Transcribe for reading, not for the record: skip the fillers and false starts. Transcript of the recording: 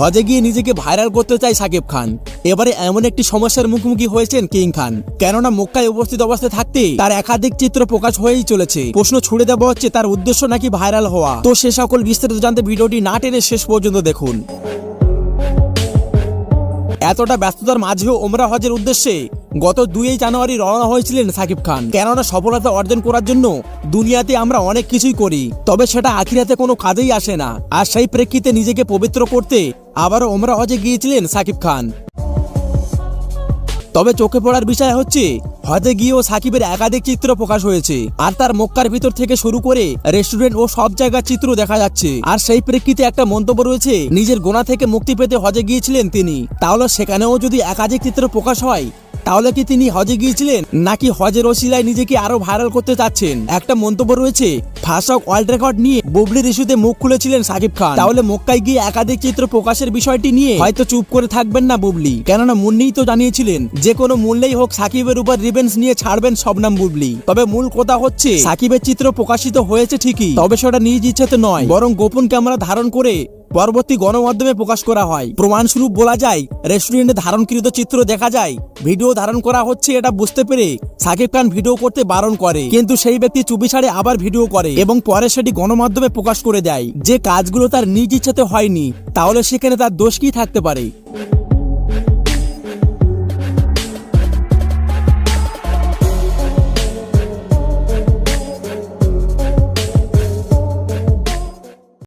হজে গিয়ে নিজেকে ভাইরাল করতে চায় সাকিব খান। এবারে এমন একটি সমস্যার মুখোমুখি হয়েছেন কিং খান, কেননা মক্কায় উপস্থিত অবস্থায় থাকতে তার একাধিক চিত্র প্রকাশ হয়েই চলেছে। প্রশ্ন ছুড়ে দেওয়া হচ্ছে তার উদ্দেশ্য নাকি ভাইরাল হওয়া। তো সে সকল বিস্তারিত জানতে ভিডিওটি না টেনে শেষ পর্যন্ত দেখুন। এতটা ব্যস্ততার মাঝেও ওমরা হজের উদ্দেশ্যে গত 2 জানুয়ারি রওনা হয়েছিলেন সাকিব খান। কেননা সফলতা অর্জন করার জন্য দুনিয়াতে আমরা অনেক কিছুই করি, তবে সেটা আখিরাতে কোনো কাজেই আসে না। আর সেই প্রেক্ষিতে নিজেকে পবিত্র করতে আবারও ওমরা হজে গিয়েছিলেন সাকিব খান। তবে চোখে পড়ার বিষয় হচ্ছে হজে গিয়েও সাকিবের একাধিক চিত্র প্রকাশ হয়েছে, আর তার মক্কার ভিতর থেকে শুরু করে রেস্টুরেন্ট ও সব জায়গার চিত্র দেখা যাচ্ছে। আর সেই প্রেক্ষিতে একটা মন্তব্য রয়েছে, নিজের গোনা থেকে মুক্তি পেতে হজে গিয়েছিলেন তিনি। তাহলে সেখানেও যদি একাধিক চিত্র প্রকাশ হয়, তাহলে কি তিনি হজে গিয়েছিলেন নাকি হজের ওসিলায় নিজেকে আরো ভাইরাল করতে চাচ্ছেন? একটা মন্তব্য রয়েছে, ফাঁসক ওয়ার্ল্ড রেকর্ড নিয়ে বুবলির ইস্যুতে মুখ খুলেছিলেন সাকিব খান। তাহলে মক্কায় গিয়ে একাধিক চিত্র প্রকাশের বিষয়টি নিয়ে হয়তো চুপ করে থাকবেন না বুবলি, কেননা মুন্নিই তো জানিয়েছিলেন যে কোনো মূল্যেই হোক সাকিবের উপর রিভেঞ্জ নিয়ে ছাড়বেন শবনম বুবলি। তবে মূল কথা হচ্ছে সাকিবের চিত্র প্রকাশিত হয়েছে ঠিকই, তবে সেটা নিজ ইচ্ছাতে নয়, বরং গোপন ক্যামেরা ধারণ করে পরবর্তী গণমাধ্যমে প্রকাশ করা হয়। প্রমাণস্বরূপ বলা যায়, রেস্টুরেন্টে ধারণকৃত চিত্র দেখা যায় ভিডিও ধারণ করা হচ্ছে, এটা বুঝতে পেরে সাকিব খান ভিডিও করতে বারণ করে, কিন্তু সেই ব্যক্তি চুপি ছাড়ে আবার ভিডিও করে এবং পরে সেটি গণমাধ্যমে প্রকাশ করে দেয়। যে কাজগুলো তার নিজ ইচ্ছাতে হয়নি, তাহলে সেখানে তার দোষ কি থাকতে পারে?